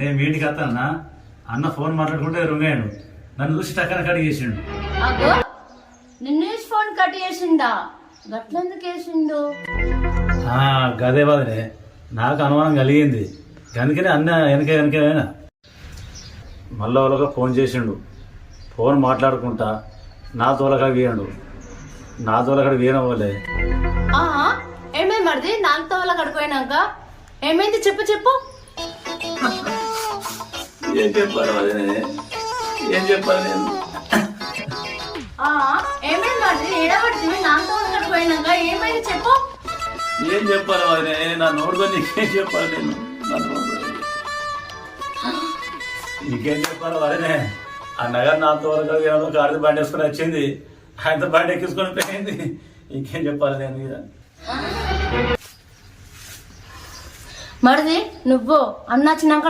నేను మీ ఇంటికి వస్తానన్నా అన్న ఫోన్ మాట్లాడుకుంటే రుంగాడు నన్ను చూసి టక్కన కట్ చేసిండు. అగో నిన్ను ఫోన్ కట్ చేసిండా? గట్లెందుకు వేసిండు? గదే బాధనే నాకు అనుమానం కలిగింది. అందుకనే అన్న వెనకేనా మళ్ళీ వాళ్ళగా ఫోన్ చేసిండు. ఫోన్ మాట్లాడుకుంటా నా తోలకాడ వేయండు. నా తోలకాడ వేయనవ్వలే. ఏమేమి పడితే నాలుగుతో వాళ్ళ కడిపోయినాక ఏమైంది చెప్పు చెప్పు. ఏం చెప్పాలి అదే ఏం చెప్పాలి నేను? ఏమేమి పడితే ఏడబడితే నాలుగుతో వాళ్ళ కడిపోయినాక ఏమైంది చెప్పు. ఏం చెప్పాలి అదే నా నోడుతో నీకేం చెప్పాలి నేను? నీకేం చెప్పాలి అదే ఆ నగర్ నాతో వరకు గాడిద బండి వేసుకొని వచ్చింది. ఆయనతో బండి ఎక్కించుకొని పోయింది. ఇంకేం చెప్పాలి నేను మీద? మరిది నువ్వు అన్న వచ్చినాక